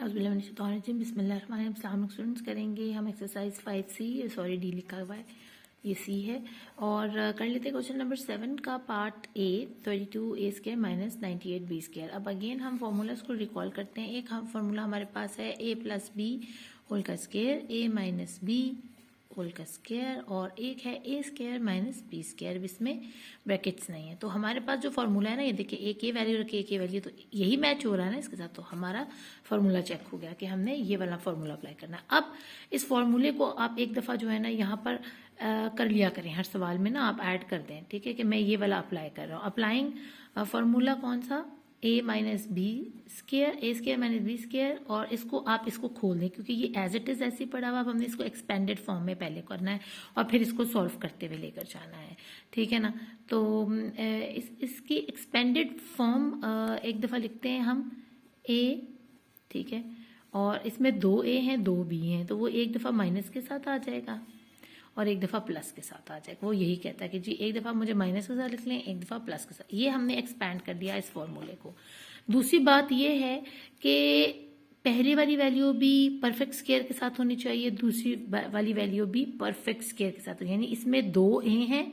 बिस्मिल्लाहिर्रहमानिर्रहीम। अस्सलाम स्टूडेंट्स, करेंगे हम एक्सरसाइज 5C, सॉरी डी लिखा हुआ है, ये सी है। और कर लेते हैं क्वेश्चन नंबर 7 का part A, 32a² minus 98b²। अब अगेन हम फॉर्मूलाज को रिकॉल करते हैं। एक हम फॉर्मूला हमारे पास है a प्लस बी होल का square, a minus B whole का स्क्वायर, और एक है a square minus B square, इसमें ब्रैकेट्स नहीं है। तो हमारे पास जो फॉर्मूला है ना, ये देखिए ए के वैल्यू रखे, ए के वैल्यू, तो यही मैच हो रहा है ना इसके साथ, तो हमारा फॉर्मूला चेक हो गया कि हमने ये वाला फॉर्मूला अप्लाई करना है। अब इस फॉर्मूले को आप एक दफ़ा जो है ना यहाँ पर कर लिया करें, हर सवाल में ना आप ऐड कर दें, ठीक है, कि मैं ये वाला अप्लाई कर रहा हूँ। अप्लाइंग फॉर्मूला कौन सा, a minus B square, A square minus B square, और इसको आप इसको खोल दें क्योंकि ये एज इट इज ऐसे ही पड़ा हुआ। अब हमने इसको एक्सपेंडेड फॉर्म में पहले करना है और फिर इसको सॉल्व करते हुए लेकर जाना है, ठीक है ना। तो इसकी एक्सपेंडेड फॉर्म एक दफ़ा लिखते हैं हम a, ठीक है, और इसमें 2 a हैं 2 b हैं, तो वो एक दफ़ा माइनस के साथ आ जाएगा और एक दफ़ा प्लस के साथ आ जाएगा। वो यही कहता है कि जी एक दफ़ा मुझे माइनस के साथ लिख लें, एक दफ़ा प्लस के साथ। ये हमने एक्सपैंड कर दिया इस फॉर्मूले को। दूसरी बात ये है कि पहली वाली वैल्यू भी परफेक्ट स्क्वायर के साथ होनी चाहिए, दूसरी वाली वैल्यू भी परफेक्ट स्क्वायर के साथ, यानी इसमें 2 a हैं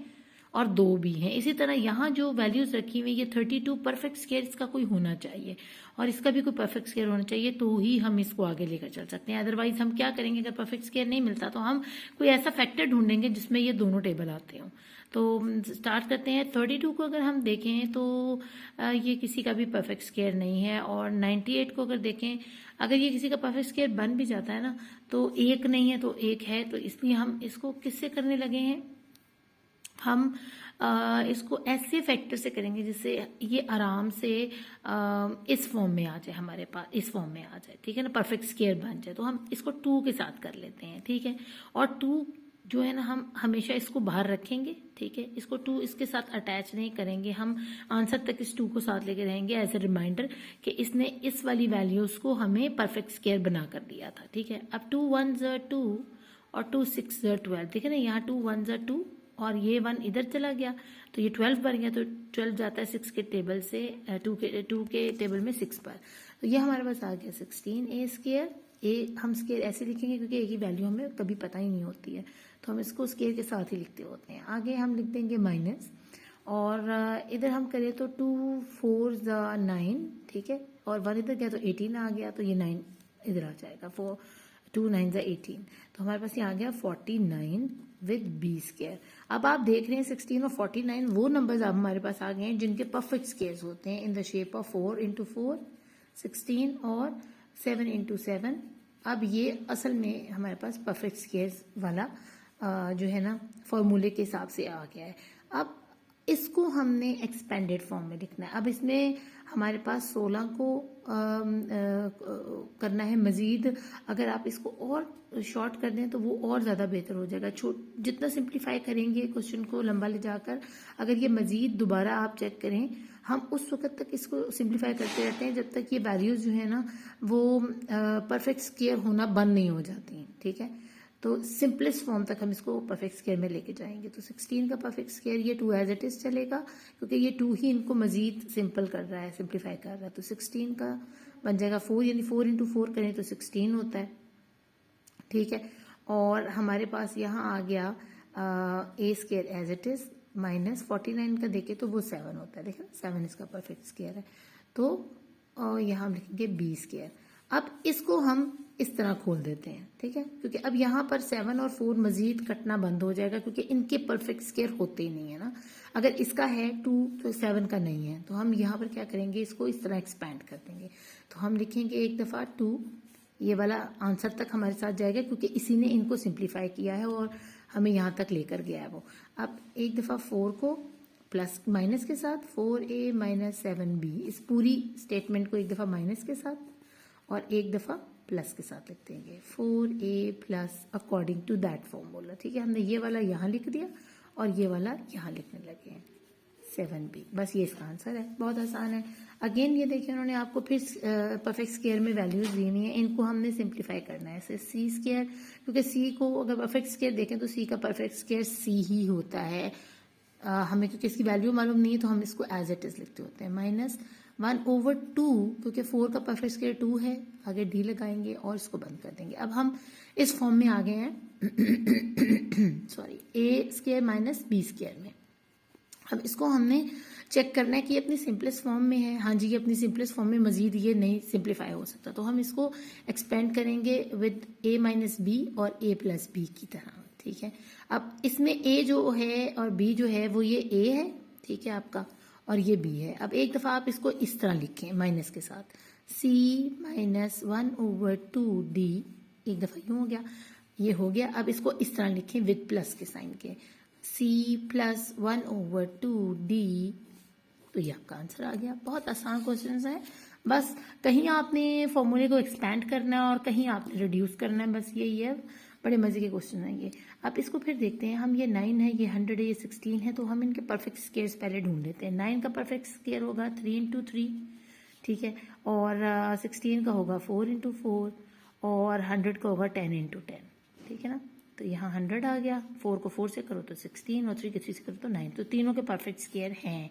और 2 b हैं। इसी तरह यहाँ जो वैल्यूज रखी हुई, ये 32 परफेक्ट स्क्वायर इसका कोई होना चाहिए और इसका भी कोई परफेक्ट स्क्वायर होना चाहिए, तो ही हम इसको आगे लेकर चल सकते हैं। अदरवाइज हम क्या करेंगे, अगर परफेक्ट स्क्वायर नहीं मिलता तो हम कोई ऐसा फैक्टर ढूंढेंगे जिसमें ये दोनों टेबल आते हों। तो स्टार्ट करते हैं। 32 को अगर हम देखें तो ये किसी का भी परफेक्ट स्क्वायर नहीं है, और 98 को अगर देखें, अगर ये किसी का परफेक्ट स्क्वायर बन भी जाता है ना, तो एक नहीं है तो एक है, तो इसलिए हम इसको किससे करने लगे हैं, हम इसको ऐसे फैक्टर से करेंगे जिससे ये आराम से इस फॉर्म में आ जाए, हमारे पास इस फॉर्म में आ जाए, ठीक है ना, परफेक्ट स्क्वायर बन जाए। तो हम इसको 2 के साथ कर लेते हैं, ठीक है, और 2 जो है ना, हम हमेशा इसको बाहर रखेंगे, ठीक है, इसको 2 इसके साथ अटैच नहीं करेंगे, हम आंसर तक इस 2 को साथ लेके रहेंगे एज ए रिमाइंडर कि इसने इस वाली वैल्यूज को हमें परफेक्ट स्क्वायर बना कर दिया था, ठीक है। अब 2 1 2 और 2 6 12, ठीक है ना, यहाँ 2 1 2 और ये 1 इधर चला गया तो ये 12 बन गया, तो 12 जाता है 6 के टेबल से 2 के टेबल में 6 पर, तो ये हमारे पास आ गया 16 a स्क्वायर। ए हम स्क्वायर ऐसे लिखेंगे क्योंकि ए की वैल्यू हमें कभी पता ही नहीं होती है, तो हम इसको स्क्वायर के साथ ही लिखते होते हैं। आगे हम लिख देंगे माइनस, और इधर हम करें तो 2 4 9, ठीक है, और 1 इधर गया तो 18 आ गया, तो ये 9 इधर आ जाएगा, 2 9 18, तो हमारे पास ये आ गया 49 विद बी स्क्वायर। अब आप देख रहे हैं 16 और 49 वो नंबर्स अब हमारे पास आ गए हैं जिनके परफेक्ट स्क्वायर्स होते हैं in the shape of 4 into 4, 16 और 7 इंटू 7। अब ये असल में हमारे पास परफेक्ट स्क्वायर्स वाला जो है ना फॉर्मूले के हिसाब से आ गया है। अब इसको हमने एक्सपेंडेड फॉर्म में लिखना है। अब इसमें हमारे पास 16 को करना है मजीद, अगर आप इसको और शॉर्ट कर दें तो वो और ज़्यादा बेहतर हो जाएगा। जितना सिंप्लीफाई करेंगे क्वेश्चन को लंबा ले जाकर, अगर ये मजीद दोबारा आप चेक करें, हम उस वक्त तक इसको सिंप्लीफाई करते रहते हैं जब तक ये वैल्यूज जो है ना वो परफेक्ट स्क्वायर होना बंद नहीं हो जाती हैं, ठीक है। तो सिंपलेस्ट फॉर्म तक हम इसको परफेक्ट स्क्वायर में लेके जाएंगे। तो 16 का परफेक्ट स्क्वायर ये 2 एज इट इज चलेगा क्योंकि ये 2 ही इनको मजीद सिंपल कर रहा है, सिंप्लीफाई कर रहा है। तो 16 का बन जाएगा 4, यानी 4 इंटू 4 करें तो 16 होता है, ठीक है। और हमारे पास यहाँ आ गया A square as it is minus 49 का देखें तो वो 7 होता है, देखिए 7 इसका परफेक्ट स्क्वायर है। तो यहाँ हम लिखेंगे बी स्क्वायर। अब इसको हम इस तरह खोल देते हैं, ठीक है, क्योंकि अब यहाँ पर 7 और 4 मजीद कटना बंद हो जाएगा क्योंकि इनके परफेक्ट स्क्वायर होते ही नहीं है ना। अगर इसका है 2 तो 7 का नहीं है, तो हम यहाँ पर क्या करेंगे, इसको इस तरह एक्सपैंड कर देंगे। तो हम लिखेंगे एक दफ़ा 2, ये वाला आंसर तक हमारे साथ जाएगा क्योंकि इसी ने इनको सिंप्लीफाई किया है और हमें यहाँ तक लेकर गया है वो। अब एक दफ़ा 4 को प्लस माइनस के साथ 4a माइनस 7b, इस पूरी स्टेटमेंट को एक दफ़ा माइनस के साथ और एक दफ़ा प्लस के साथ लिख देंगे 4a plus according to that formula, ठीक है। हमने ये वाला यहाँ लिख दिया और ये वाला यहाँ लिखने लगे हैं 7b, बस ये इसका आंसर है, बहुत आसान है। अगेन ये देखिए उन्होंने आपको फिर परफेक्ट स्क्वायर में वैल्यूज दी हुई है, इनको हमने सिंप्लीफाई करना है। ऐसे सी स्क्वायर, क्योंकि सी को अगर परफेक्ट स्क्वायर देखें तो सी का परफेक्ट स्क्वायर सी ही होता है। हमें क्योंकि इसकी वैल्यू मालूम नहीं है तो हम इसको एज इट इज लिखते होते हैं। माइनस 1/2, क्योंकि 4 का परफेक्ट स्क्वायर 2 है, आगे डी लगाएंगे और इसको बंद कर देंगे। अब हम इस फॉर्म में आ गए हैं सॉरी, ए स्क्वायर माइनस बी स्क्वायर में। अब इसको हमने चेक करना है कि ये अपनी सिंपलेस्ट फॉर्म में है। हाँ जी, ये अपनी सिंपलेस्ट फॉर्म में, मजीद ये नहीं सिंप्लीफाई हो सकता, तो हम इसको एक्सपेंड करेंगे विद a माइनस बी और a प्लस बी की तरह, ठीक है। अब इसमें a जो है और b जो है वो ये a है, ठीक है आपका, और ये b है। अब एक दफा आप इसको इस तरह लिखें माइनस के साथ, c माइनस 1/2d, एक दफा यूं हो गया, ये हो गया। अब इसको इस तरह लिखें विद प्लस के साइन के, c प्लस 1/2d, तो ये आपका आंसर आ गया। बहुत आसान क्वेश्चन है, बस कहीं आपने फॉर्मूले को एक्सपैंड करना है और कहीं आपने रिड्यूस करना है, बस यही है। बड़े मजे के क्वेश्चन हैं ये। अब इसको फिर देखते हैं हम, ये 9 है, ये 100 है, ये 16 है, तो हम इनके परफेक्ट स्क्वायर्स पहले ढूंढ लेते हैं। 9 का परफेक्ट स्क्वायर होगा 3 × 3, ठीक है, और 16 का होगा 4 × 4, और 100 का होगा 10 × 10, ठीक है ना। तो यहाँ 100 आ गया, 4 को 4 से करो तो 16, और 3 को 3 से करो तो 9, तो तीनों के परफेक्ट स्क्वायर हैं।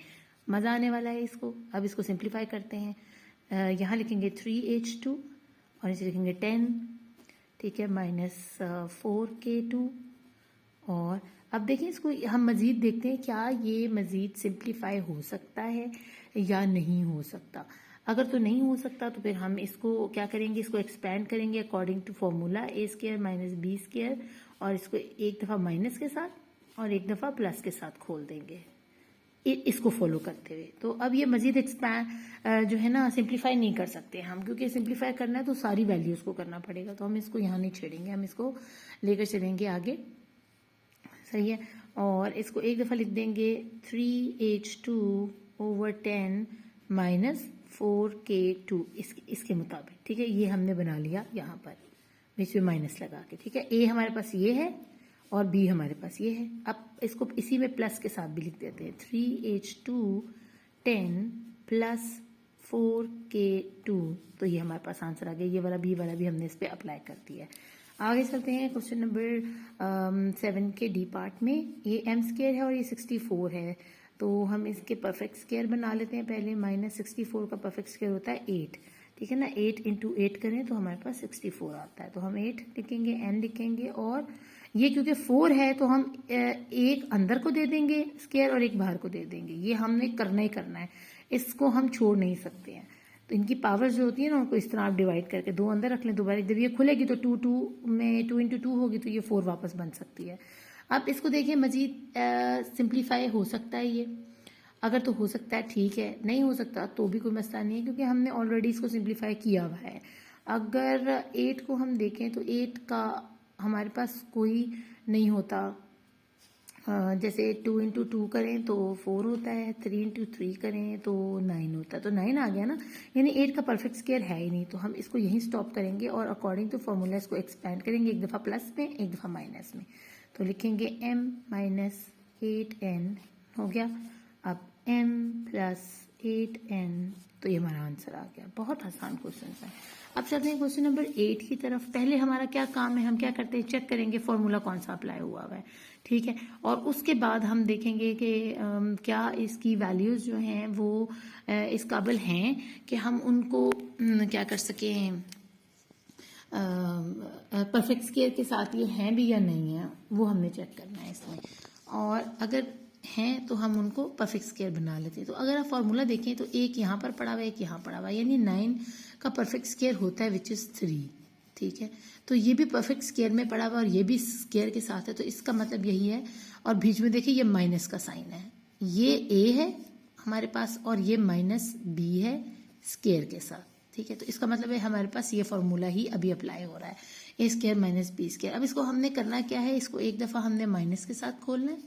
मज़ा आने वाला है इसको। अब इसको सिंप्लीफाई करते हैं। यहाँ लिखेंगे 3h2 और इसे लिखेंगे 10, ठीक है, माइनस 4k2। और अब देखें इसको हम मज़ीद देखते हैं, क्या ये मज़ीद सिंप्लीफाई हो सकता है या नहीं हो सकता। अगर तो नहीं हो सकता तो फिर हम इसको क्या करेंगे, इसको एक्सपैंड करेंगे according to formula a square minus B square, और इसको एक दफ़ा माइनस के साथ और एक दफ़ा प्लस के साथ खोल देंगे इसको फॉलो करते हुए। तो अब ये मजीद एक्सपैंड जो है ना सिंप्लीफाई नहीं कर सकते हम, क्योंकि सिंप्लीफाई करना है तो सारी वैल्यूज को करना पड़ेगा, तो हम इसको यहाँ नहीं छेड़ेंगे, हम इसको लेकर चलेंगे आगे, सही है। और इसको एक दफ़ा लिख देंगे 3h2/10 माइनस 4k2 इसके मुताबिक, ठीक है। ये हमने बना लिया यहाँ पर बीच में माइनस लगा के, ठीक है। ए हमारे पास ये है और बी हमारे पास ये है। अब इसको इसी में प्लस के साथ भी लिख देते हैं, 3h2/10 प्लस 4k2, तो ये हमारे पास आंसर आ गया। ये वाला बी वाला भी हमने इस पर अप्लाई कर दिया है। आगे चलते हैं क्वेश्चन नंबर 7 के डी पार्ट में। ये m स्क्वायर है और ये 64 है, तो हम इसके परफेक्ट स्क्वायर बना लेते हैं पहले। माइनस 64 का परफेक्ट स्क्वायर होता है 8, ठीक है ना। 8 × 8 करें तो हमारे पास 64 आता है, तो हम 8 लिखेंगे, n लिखेंगे, और ये क्योंकि 4 है तो हम एक अंदर को दे देंगे स्क्वायर और एक बाहर को दे देंगे। ये हमने करना ही करना है, इसको हम छोड़ नहीं सकते हैं। तो इनकी पावर्स जो होती है ना, उनको इस तरह आप डिवाइड करके 2 अंदर रख लें, दोबारा जब ये खुलेगी तो 2 में 2 × 2 होगी, तो ये 4 वापस बन सकती है। अब इसको देखिए मजीद सिंप्लीफाई हो सकता है ये, अगर तो हो सकता है ठीक है, नहीं हो सकता तो भी कोई मसला नहीं है, क्योंकि हमने ऑलरेडी इसको सिंप्लीफाई किया हुआ है। अगर 8 को हम देखें तो 8 का हमारे पास कोई नहीं होता, जैसे 2 × 2 करें तो 4 होता है, 3 × 3 करें तो 9 होता है, तो 9 आ गया ना, यानी 8 का परफेक्ट स्क्वायर है ही नहीं। तो हम इसको यहीं स्टॉप करेंगे और अकॉर्डिंग टू फॉर्मूला इसको एक्सपेंड करेंगे, एक दफ़ा प्लस में एक दफ़ा माइनस में। तो लिखेंगे m माइनस 8n हो गया। अब m प्लस 8n, तो ये हमारा आंसर आ गया। बहुत आसान क्वेश्चन है। अब चलते हैं क्वेश्चन नंबर 8 की तरफ। पहले हमारा क्या काम है, हम क्या करते हैं, चेक करेंगे फॉर्मूला कौन सा अप्लाई हुआ है, ठीक है। और उसके बाद हम देखेंगे कि क्या इसकी वैल्यूज जो हैं वो इस काबिल हैं कि हम उनको क्या कर सकें, परफेक्ट स्क्वायर के साथ ये हैं भी या नहीं है, वो हमने चेक करना है इसमें। और अगर हैं तो हम उनको परफेक्ट स्क्वायर बना लेते हैं। तो अगर आप फॉर्मूला देखें तो एक यहाँ पर पड़ा हुआ है, एक यहाँ पड़ा हुआ है, यानी 9 का परफेक्ट स्क्वायर होता है विच इज़ 3, ठीक है। तो ये भी परफेक्ट स्क्वायर में पड़ा हुआ और ये भी स्क्वायर के साथ है, तो इसका मतलब यही है। और बीच में देखिए ये माइनस का साइन है, ये a है हमारे पास और ये माइनस b है स्क्वायर के साथ, ठीक है। तो इसका मतलब है हमारे पास ये फॉर्मूला ही अभी अप्लाई हो रहा है, a square minus b square. अब इसको हमने करना क्या है, इसको एक दफ़ा हमने माइनस के साथ खोलना है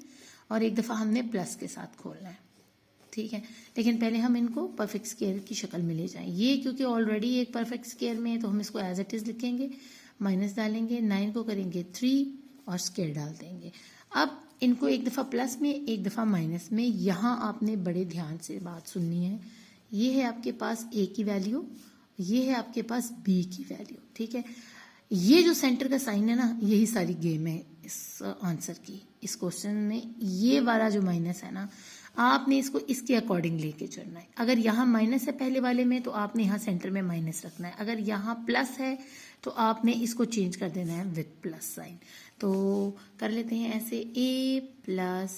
और एक दफ़ा हमने प्लस के साथ खोलना है, ठीक है। लेकिन पहले हम इनको परफेक्ट स्क्वायर की शक्ल में ले जाएं। ये क्योंकि ऑलरेडी एक परफेक्ट स्क्वायर में है तो हम इसको एज इट इज़ लिखेंगे, माइनस डालेंगे, 9 को करेंगे 3 और स्क्वायर डाल देंगे। अब इनको एक दफ़ा प्लस में एक दफ़ा माइनस में, यहाँ आपने बड़े ध्यान से बात सुननी है। ये है आपके पास a की वैल्यू, ये है आपके पास b की वैल्यू, ठीक है। ये जो सेंटर का साइन है ना, यही सारी गेम है इस आंसर की, इस क्वेश्चन में। ये वाला जो माइनस है ना, आपने इसको इसके अकॉर्डिंग लेके चलना है। अगर यहाँ माइनस है पहले वाले में तो आपने यहाँ सेंटर में माइनस रखना है, अगर यहाँ प्लस है तो आपने इसको चेंज कर देना है विथ प्लस साइन। तो कर लेते हैं ऐसे ए प्लस,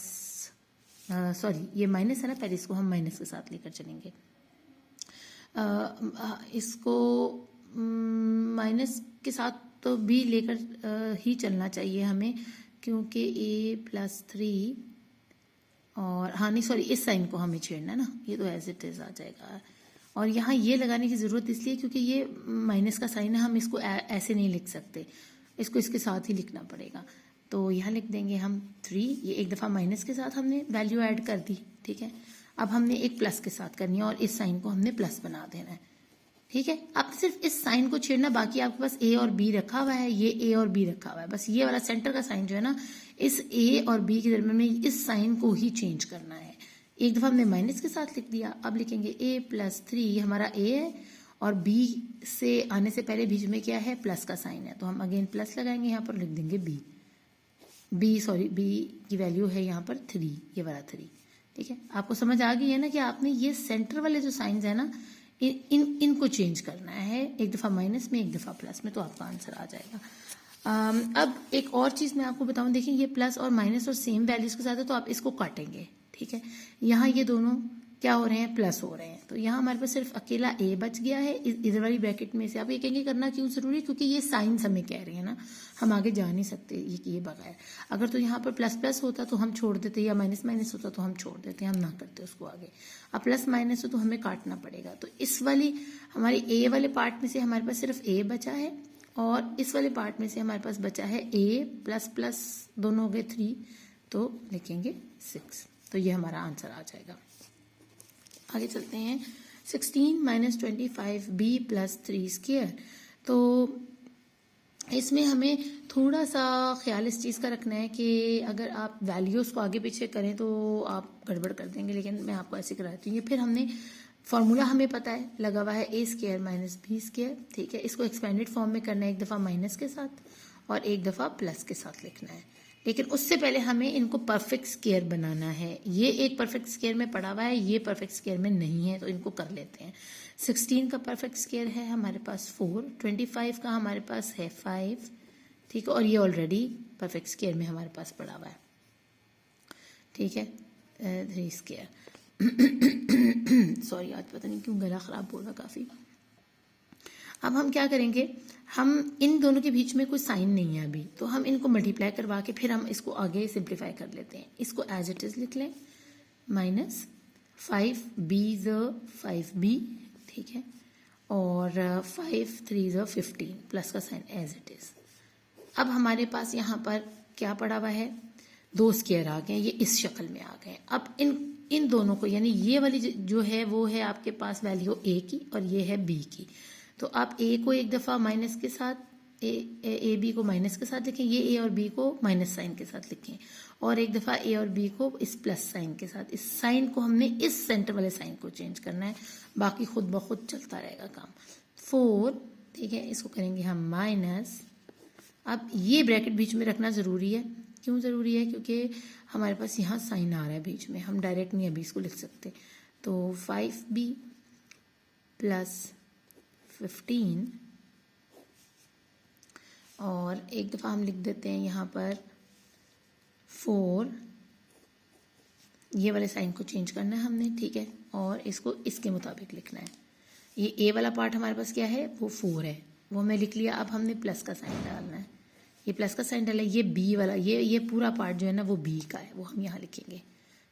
सॉरी ये माइनस है ना, पहले इसको हम माइनस के साथ लेकर चलेंगे। इसको माइनस के साथ तो बी लेकर ही चलना चाहिए हमें, क्योंकि ए प्लस 3 और हाँ नहीं सॉरी इस साइन को हमें छेड़ना है ना, ये तो एज इट इज आ जाएगा। और यहाँ ये लगाने की ज़रूरत इसलिए क्योंकि ये माइनस का साइन है, हम इसको ऐसे नहीं लिख सकते, इसको इसके साथ ही लिखना पड़ेगा। तो यहाँ लिख देंगे हम 3, ये एक दफ़ा माइनस के साथ हमने वैल्यू ऐड कर दी, ठीक है। अब हमने एक प्लस के साथ करनी है और इस साइन को हमने प्लस बना देना है, ठीक है। आप सिर्फ इस साइन को छेड़ना, बाकी आपके पास ए और बी रखा हुआ है, ये ए और बी रखा हुआ है, बस ये वाला सेंटर का साइन जो है ना, इस ए और बी के दरमियान में इस साइन को ही चेंज करना है। एक दफ़ा हमने माइनस के साथ लिख दिया, अब लिखेंगे ए प्लस 3, हमारा ए है और बी से आने से पहले बीच में क्या है, प्लस का साइन है, तो हम अगेन प्लस लगाएंगे, यहाँ पर लिख देंगे बी की वैल्यू है यहाँ पर 3, ये वाला 3, ठीक है। आपको समझ आ गई है ना कि आपने ये सेंटर वाले जो साइंस है ना, इनको चेंज करना है, एक दफ़ा माइनस में एक दफ़ा प्लस में, तो आपका आंसर आ जाएगा। अब एक और चीज़ मैं आपको बताऊं, देखिए ये प्लस और माइनस और सेम वैल्यूज के साथ है, तो आप इसको काटेंगे, ठीक है। यहाँ ये दोनों क्या हो रहे हैं, प्लस हो रहे हैं, तो यहाँ हमारे पास सिर्फ अकेला ए बच गया है इधर वाली ब्रैकेट में से। आप ये कहेंगे करना क्यों जरूरी है, क्योंकि ये साइंस हमें कह रहे हैं ना, हम आगे जा नहीं सकते ये बगैर। अगर तो यहाँ पर प्लस प्लस होता तो हम छोड़ देते, या माइनस माइनस होता तो हम छोड़ देते, हम ना करते उसको आगे। अब प्लस माइनस हो तो हमें काटना पड़ेगा, तो इस वाली हमारी ए वाले पार्ट में से हमारे पास सिर्फ ए बचा है, और इस वाले पार्ट में से हमारे पास बचा है ए प्लस प्लस दोनों हो गए 3, तो लिखेंगे 6, तो ये हमारा आंसर आ जाएगा। आगे चलते हैं, 16 माइनस 25 बी प्लस 3 स्क्वायर। तो इसमें हमें थोड़ा सा ख्याल इस चीज़ का रखना है कि अगर आप वैल्यूज़ को आगे पीछे करें तो आप गड़बड़ कर देंगे, लेकिन मैं आपको ऐसे कराती हूँ। ये फिर हमने फॉर्मूला हमें पता है, लगा हुआ है ए स्क्वायर माइनस बी स्क्वायर, ठीक है। इसको एक्सपेंडेड फॉर्म में करना है, एक दफ़ा माइनस के साथ और एक दफ़ा प्लस के साथ लिखना है, लेकिन उससे पहले हमें इनको परफेक्ट स्क्वायर बनाना है। ये एक परफेक्ट स्क्वायर में पड़ा हुआ है, ये परफेक्ट स्क्वायर में नहीं है, तो इनको कर लेते हैं। 16 का परफेक्ट स्क्वायर है हमारे पास 4, 25 का हमारे पास है 5, ठीक है, और ये ऑलरेडी परफेक्ट स्क्वायर में हमारे पास पड़ा हुआ है, ठीक है, 3 स्क्वायर। सॉरी आज पता नहीं क्यों गला खराब हो रहा काफ़ी। अब हम क्या करेंगे, हम इन दोनों के बीच में कोई साइन नहीं है अभी, तो हम इनको मल्टीप्लाई करवा के फिर हम इसको आगे सिंप्लीफाई कर लेते हैं। इसको एज इट इज लिख लें, माइनस 5b ज़ 5b, ठीक है, और 5 3 ज़ 15 प्लस का साइन एज इट इज। अब हमारे पास यहाँ पर क्या पड़ा हुआ है, 2 स्क्वायर आ गए, ये इस शक्ल में आ गए। अब इन दोनों को, यानी ये वाली जो है वो है आपके पास वैल्यू ए की और ये है बी की, तो आप ए को एक दफ़ा माइनस के साथ, ए बी को माइनस के साथ लिखें, ये ए और बी को माइनस साइन के साथ लिखें, और एक दफ़ा ए और बी को इस प्लस साइन के साथ। इस साइन को हमने इस सेंटर वाले साइन को चेंज करना है, बाकी खुद ब खुद चलता रहेगा काम। 4, ठीक है, इसको करेंगे हम माइनस। अब ये ब्रैकेट बीच में रखना ज़रूरी है, क्यों ज़रूरी है, क्योंकि हमारे पास यहाँ साइन आ रहा है बीच में, हम डायरेक्ट नहीं अभी इसको लिख सकते। तो 5b प्लस 15, और एक दफ़ा हम लिख देते हैं यहाँ पर 4, ये वाले साइन को चेंज करना है हमने, ठीक है, और इसको इसके मुताबिक लिखना है। ये ए वाला पार्ट हमारे पास क्या है, वो 4 है, वो हमें लिख लिया। अब हमने प्लस का साइन डालना है, ये प्लस का साइन डाला, ये बी वाला, ये पूरा पार्ट जो है ना वो बी का है, वो हम यहाँ लिखेंगे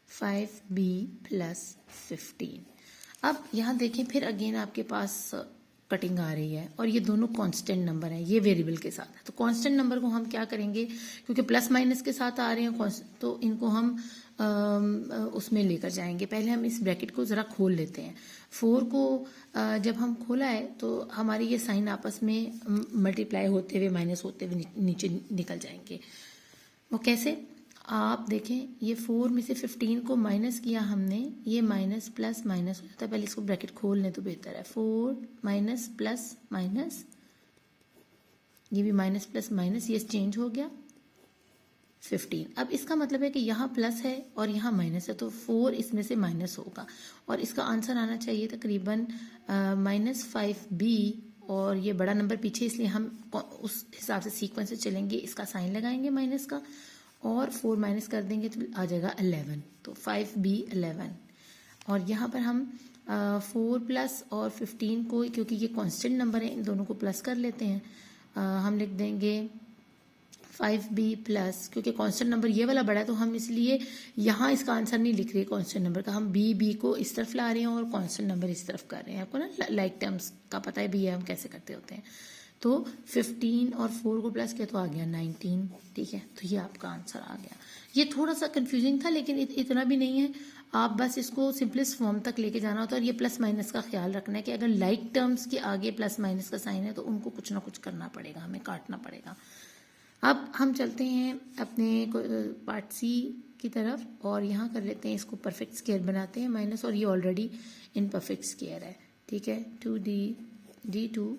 5b प्लस 15। अब यहाँ देखें, फिर अगेन आपके पास कटिंग आ रही है और ये दोनों कांस्टेंट नंबर हैं, ये वेरिएबल के साथ है। तो कांस्टेंट नंबर को हम क्या करेंगे, क्योंकि प्लस माइनस के साथ आ रहे हैं, तो इनको हम उसमें लेकर जाएंगे। पहले हम इस ब्रैकेट को ज़रा खोल लेते हैं। 4 को जब हम खोला है तो हमारे ये साइन आपस में मल्टीप्लाई होते हुए माइनस होते हुए नीचे निकल जाएंगे। वो कैसे, आप देखें, ये 4 में से 15 को माइनस किया हमने, ये माइनस प्लस माइनस हो जाता है। पहले इसको ब्रैकेट खोल लें तो बेहतर है। 4 माइनस प्लस माइनस, ये भी माइनस प्लस माइनस, ये चेंज हो गया। 15। अब इसका मतलब है कि यहाँ प्लस है और यहाँ माइनस है, तो 4 इसमें से माइनस होगा और इसका आंसर आना चाहिए तकरीबन -5b। और ये बड़ा नंबर पीछे, इसलिए हम उस हिसाब से सीक्वेंस से चलेंगे, इसका साइन लगाएंगे माइनस का और 4 माइनस कर देंगे तो आ जाएगा 11, तो 5b 11। और यहाँ पर हम 4 प्लस और 15 को, क्योंकि ये कांस्टेंट नंबर है, इन दोनों को प्लस कर लेते हैं। हम लिख देंगे 5b प्लस, क्योंकि कांस्टेंट नंबर ये वाला बड़ा है तो हम इसलिए यहाँ इसका आंसर नहीं लिख रहे कांस्टेंट नंबर का, हम b को इस तरफ ला रहे हैं और कांस्टेंट नंबर इस तरफ कर रहे हैं। आपको ना लाइक टर्म्स का पता है भी है हम कैसे करते होते हैं। तो 15 और 4 को प्लस किया तो आ गया 19, ठीक है, तो ये आपका आंसर आ गया। ये थोड़ा सा कंफ्यूजिंग था लेकिन इतना भी नहीं है, आप बस इसको सिंपलेस्ट फॉर्म तक लेके जाना होता है। और ये प्लस माइनस का ख्याल रखना है कि अगर लाइक टर्म्स के आगे प्लस माइनस का साइन है तो उनको कुछ ना कुछ करना पड़ेगा, हमें काटना पड़ेगा। अब हम चलते हैं अपने पार्ट सी की तरफ और यहाँ कर लेते हैं, इसको परफेक्ट स्क्वायर बनाते हैं माइनस, और ये ऑलरेडी इन परफेक्ट स्क्वायर है, ठीक है, 2d2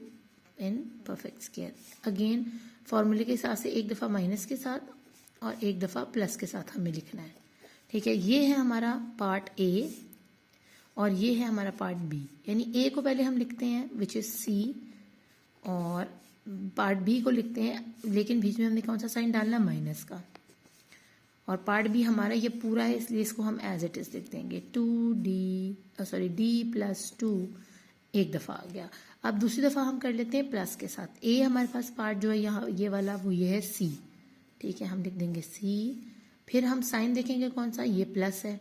in perfect square. Again फॉर्मूले के हिसाब से एक दफ़ा माइनस के साथ और एक दफ़ा प्लस के साथ हमें लिखना है, ठीक है। ये है हमारा पार्ट ए और ये है हमारा पार्ट बी, यानी ए को पहले हम लिखते हैं विच इज़ सी, और पार्ट बी को लिखते हैं, लेकिन बीच में हमने कौन सा साइन डालना, माइनस का। और पार्ट बी हमारा ये पूरा है, इसलिए इसको हम एज इट इज लिख देंगे d प्लस 2 एक दफ़ा आ गया। अब दूसरी दफ़ा हम कर लेते हैं प्लस के साथ। ए हमारे पास पार्ट जो है यहाँ ये वाला, वो ये है सी, ठीक है, हम लिख देंगे सी। फिर हम साइन देखेंगे कौन सा, ये प्लस है,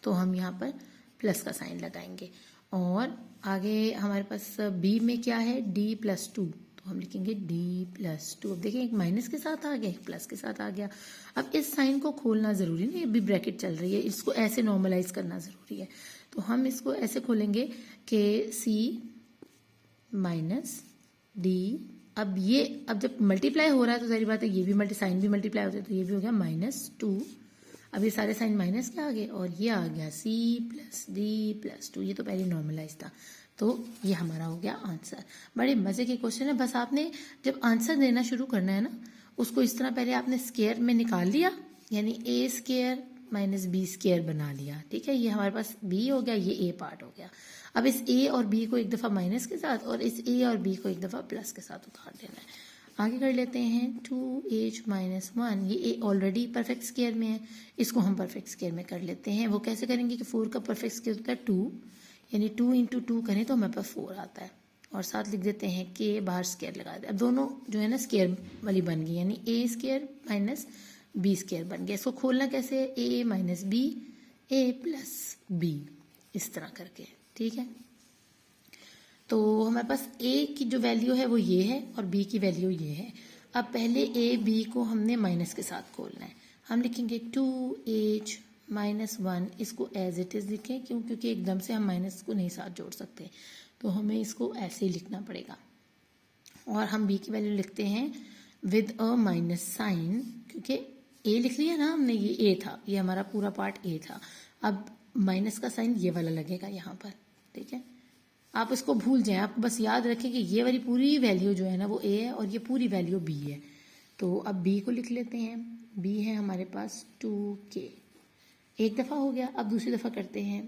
तो हम यहाँ पर प्लस का साइन लगाएंगे। और आगे हमारे पास बी में क्या है, d प्लस 2, तो हम लिखेंगे d प्लस 2। अब देखिए एक माइनस के साथ आ गया, एक प्लस के साथ आ गया। अब इस साइन को खोलना ज़रूरी नहीं, अभी ब्रैकेट चल रही है, इसको ऐसे नॉर्मलाइज करना ज़रूरी है। तो हम इसको ऐसे खोलेंगे कि c माइनस d। अब जब मल्टीप्लाई हो रहा है तो सारी बात है, ये भी साइन भी मल्टीप्लाई होता है, तो ये भी हो गया -2। अब ये सारे साइन माइनस के आ गए और ये आ गया c प्लस d प्लस 2, ये तो पहले नॉर्मलाइज था, तो ये हमारा हो गया आंसर। बड़े मज़े के क्वेश्चन है, बस आपने जब आंसर देना शुरू करना है ना, उसको इस तरह पहले आपने स्क्वायर में निकाल लिया, यानी a square minus b square बना लिया, ठीक है। ये हमारे पास b हो गया, ये a पार्ट हो गया। अब इस a और b को एक दफ़ा माइनस के साथ और इस a और b को एक दफ़ा प्लस के साथ उतार देना है। आगे कर लेते हैं 2h माइनस 1, ये a ऑलरेडी परफेक्ट स्क्वायर में है, इसको हम परफेक्ट स्क्वायर में कर लेते हैं। वो कैसे करेंगे कि 4 का परफेक्ट स्क्वायर होता है 2, यानी 2 इंटू 2 करें तो हमारे पास 4 आता है, और साथ लिख देते हैं कि बाहर स्क्वायर लगा दे। अब दोनों जो है ना स्क्वायर वाली बन गई, यानी a square minus b square बन गया। इसको खोलना कैसे है, a minus b, a plus b, इस तरह करके, ठीक है। तो हमारे पास a की जो वैल्यू है वो ये है और b की वैल्यू ये है। अब पहले a b को हमने माइनस के साथ खोलना है, हम लिखेंगे 2h माइनस 1, इसको एज इट इज़ लिखें, क्योंकि एकदम से हम माइनस को नहीं साथ जोड़ सकते, तो हमें इसको ऐसे ही लिखना पड़ेगा। और हम b की वैल्यू लिखते हैं विद अ माइनस साइन, क्योंकि a लिख लिया ना हमने, ये a था, ये हमारा पूरा पार्ट a था। अब माइनस का साइन ये वाला लगेगा यहाँ पर, ठीक है। आप इसको भूल जाएं, आप बस याद रखें कि ये वाली पूरी वैल्यू जो है ना वो a है और ये पूरी वैल्यू b है। तो अब b को लिख लेते हैं, b है हमारे पास 2k, एक दफ़ा हो गया। अब दूसरी दफ़ा करते हैं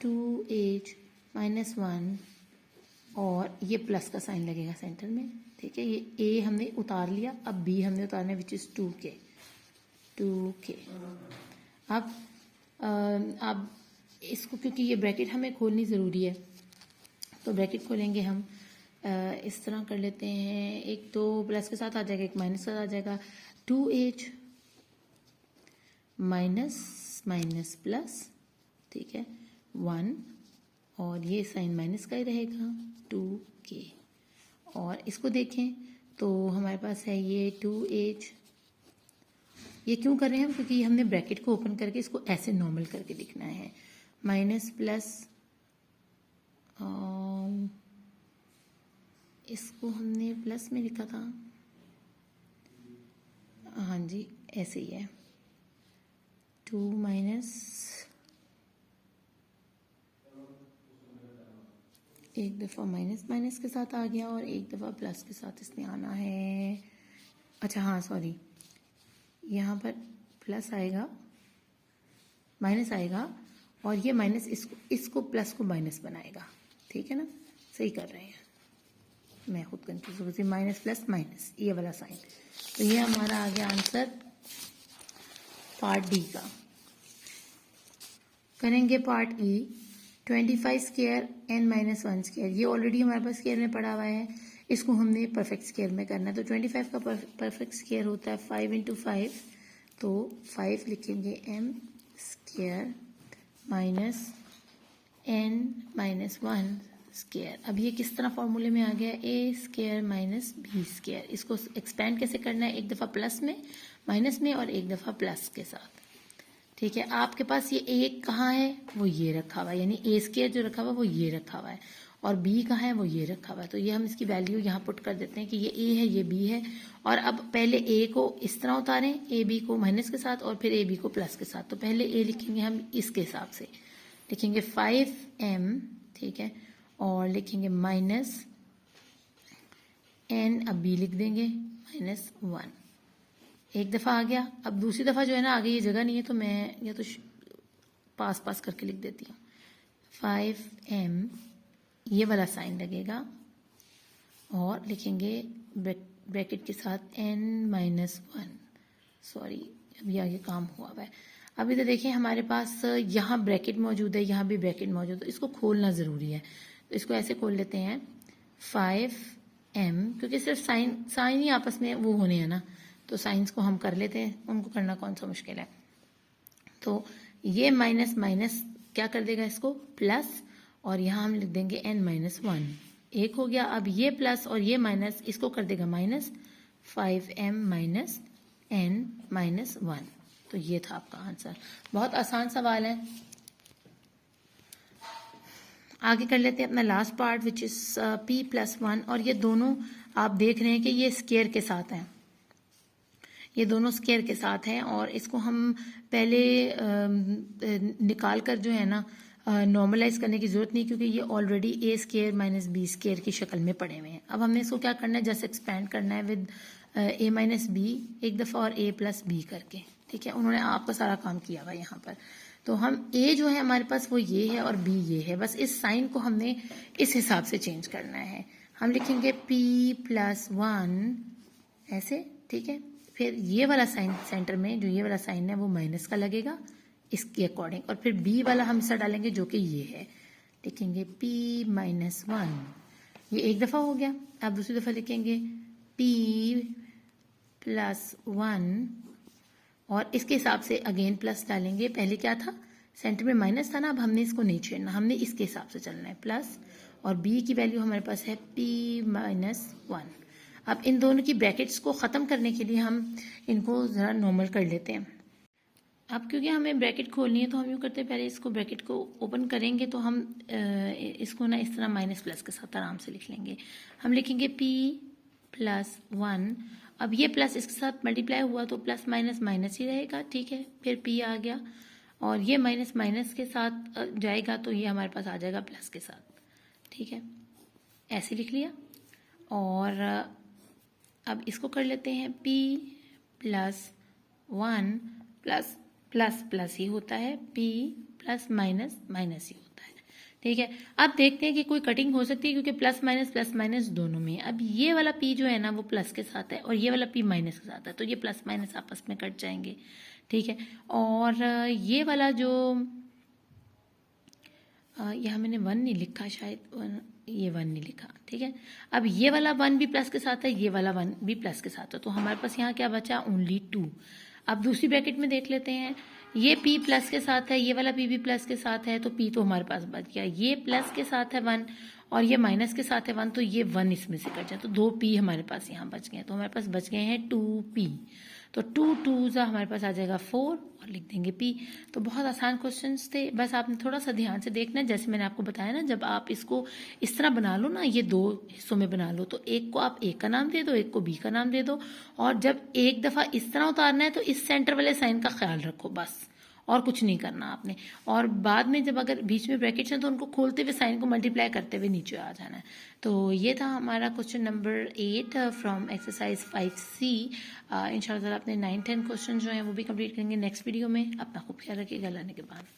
2h माइनस 1 और ये प्लस का साइन लगेगा सेंटर में, ठीक है। ये a हमने उतार लिया, अब b हमने उतारना है विच इज़ 2k। अब इसको, क्योंकि ये ब्रैकेट हमें खोलनी ज़रूरी है, तो ब्रैकेट खोलेंगे हम इस तरह कर लेते हैं, एक तो प्लस के साथ आ जाएगा, एक माइनस के साथ आ जाएगा। 2h माइनस माइनस प्लस, ठीक है, 1, और ये साइन माइनस का ही रहेगा 2k। और इसको देखें तो हमारे पास है ये 2h, ये क्यों कर रहे हैं हम, क्योंकि हमने ब्रैकेट को ओपन करके इसको ऐसे नॉर्मल करके लिखना है, माइनस प्लस, इसको हमने प्लस में लिखा था, हाँ जी ऐसे ही है, 2 माइनस, एक दफ़ा माइनस माइनस के साथ आ गया और एक दफ़ा प्लस के साथ इसमें आना है। अच्छा हाँ सॉरी, यहाँ पर प्लस आएगा, माइनस आएगा, और ये माइनस इसको प्लस को माइनस बनाएगा। ठीक है ना, सही कर रहे हैं, मैं खुद कंफ्यूज हो गई। माइनस प्लस माइनस, ये वाला साइन। तो ये हमारा आ गया आंसर पार्ट डी का। करेंगे पार्ट ई। 25 स्क्वायर n माइनस 1 स्क्वायर, ये ऑलरेडी हमारे पास स्क्वायर में पड़ा हुआ है, इसको हमने परफेक्ट स्क्वायर में करना है। तो 25 का परफेक्ट स्क्वायर होता है 5 इंटू 5, तो 5 लिखेंगे m square minus n minus 1 square. अब ये किस तरह फॉर्मूले में आ गया, a square minus b square. इसको एक्सपेंड कैसे करना है, एक दफ़ा प्लस में, माइनस में, और एक दफ़ा प्लस के साथ। ठीक है, आपके पास ये a कहाँ है, वो ये रखा हुआ है, यानी a स्क्वायर जो रखा हुआ है वो ये रखा हुआ है, और b कहाँ है, वो ये रखा हुआ है। तो ये हम इसकी वैल्यू यहाँ पुट कर देते हैं कि ये a है, ये b है। और अब पहले a को इस तरह उतारें, a b को माइनस के साथ, और फिर a b को प्लस के साथ। तो पहले a लिखेंगे हम इसके हिसाब से, लिखेंगे 5m, ठीक है, और लिखेंगे माइनस n, अब b लिख देंगे माइनस 1। एक दफ़ा आ गया। अब दूसरी दफ़ा जो है ना, आगे ये जगह नहीं है, तो मैं या तो पास पास करके लिख देती हूँ। 5m, ये वाला साइन लगेगा, और लिखेंगे ब्रैकेट के साथ n माइनस 1। सॉरी, अभी आगे काम हुआ है। अभी तो देखिए हमारे पास यहाँ ब्रैकेट मौजूद है, यहाँ भी ब्रैकेट मौजूद है, तो इसको खोलना ज़रूरी है। तो इसको ऐसे खोल लेते हैं 5m, क्योंकि सिर्फ साइन ही आपस में वो होने हैं ना, तो साइंस को हम कर लेते हैं, उनको करना कौन सा मुश्किल है। तो ये माइनस माइनस क्या कर देगा, इसको प्लस, और यहाँ हम लिख देंगे n माइनस 1। एक हो गया। अब ये प्लस और ये माइनस इसको कर देगा minus, 5m minus n minus 1। तो ये था आपका आंसर। बहुत आसान सवाल है। आगे कर लेते हैं अपना last part, which is p plus 1। और ये दोनों आप देख रहे हैं कि ये स्क्वायर के साथ हैं, ये दोनों स्क्वायर के साथ हैं, और इसको हम पहले निकाल कर जो है ना नॉर्मलाइज करने की जरूरत नहीं, क्योंकि ये already a square minus b square की शक्ल में पड़े हुए हैं। अब हमने इसको क्या करना है, जस्ट एक्सपेंड करना है विद a माइनस b एक दफ़ा, और a प्लस b करके। ठीक है, उन्होंने आपका सारा काम किया हुआ है यहाँ पर। तो हम a जो है हमारे पास वो ये है, और b ये है, बस इस साइन को हमने इस हिसाब से चेंज करना है। हम लिखेंगे p प्लस 1 ऐसे, ठीक है। फिर ये वाला साइन सेंटर में, जो ये वाला साइन है वो माइनस का लगेगा इसके अकॉर्डिंग, और फिर b वाला हम इस डालेंगे जो कि ये है, लिखेंगे p माइनस 1। ये एक दफ़ा हो गया। अब दूसरी दफ़ा लिखेंगे p प्लस 1, और इसके हिसाब से अगेन प्लस डालेंगे। पहले क्या था, सेंटर में माइनस था ना, अब हमने इसको नहीं छेड़ना, हमने इसके हिसाब से चलना है प्लस, और b की वैल्यू हमारे पास है p माइनस 1। अब इन दोनों की ब्रैकेट्स को ख़त्म करने के लिए हम इनको ज़रा नॉर्मल कर लेते हैं। अब क्योंकि हमें ब्रैकेट खोलनी है, तो हम यूँ करते हैं, पहले इसको ब्रैकेट को ओपन करेंगे, तो हम इसको ना इस तरह माइनस प्लस के साथ आराम से लिख लेंगे। हम लिखेंगे p प्लस 1। अब ये प्लस इसके साथ मल्टीप्लाई हुआ, तो प्लस माइनस माइनस ही रहेगा, ठीक है। फिर p आ गया, और ये माइनस माइनस के साथ जाएगा, तो ये हमारे पास आ जाएगा प्लस के साथ, ठीक है। ऐसे लिख लिया। और अब इसको कर लेते हैं p plus 1 plus plus plus ही होता है, p प्लस माइनस माइनस ही होता है, ठीक है। अब देखते हैं कि कोई कटिंग हो सकती है, क्योंकि प्लस माइनस दोनों में। अब ये वाला p जो है ना वो प्लस के साथ है, और ये वाला p माइनस के साथ है, तो ये प्लस माइनस आपस में कट जाएंगे, ठीक है। और ये वाला जो यहाँ मैंने 1 नहीं लिखा, शायद ये 1 नहीं लिखा, ठीक है। अब ये वाला 1 भी प्लस के साथ है, ये वाला 1 भी प्लस के साथ है, तो हमारे पास यहाँ क्या बचा, ओनली 2। अब दूसरी ब्रैकेट में देख लेते हैं, ये p प्लस के साथ है, ये वाला p भी प्लस के साथ है, तो p तो हमारे पास बच गया। ये प्लस के साथ है 1, और ये माइनस के साथ है 1, तो ये 1 इसमें से कट जाए, तो 2 p हमारे पास यहाँ बच गए। तो हमारे पास बच गए हैं 2p, तो 2 2 हमारे पास आ जाएगा 4, और लिख देंगे p। तो बहुत आसान क्वेश्चंस थे, बस आपने थोड़ा सा ध्यान से देखना है। जैसे मैंने आपको बताया ना, जब आप इसको इस तरह बना लो ना, ये 2 हिस्सों में बना लो, तो एक को आप a का नाम दे दो, एक को b का नाम दे दो, और जब एक दफ़ा इस तरह उतारना है तो इस सेंटर वाले साइन का ख्याल रखो बस, और कुछ नहीं करना आपने। और बाद में जब अगर बीच में ब्रैकेट्स हैं तो उनको खोलते हुए साइन को मल्टीप्लाई करते हुए नीचे आ जाना है। तो ये था हमारा question number 8 from exercise 5C। इंशाल्लाह अपने 9-10 क्वेश्चन जो हैं वो भी कंप्लीट करेंगे नेक्स्ट वीडियो में। अपना खूब ख्याल रखिएगा। अल्लाह ने के बाद।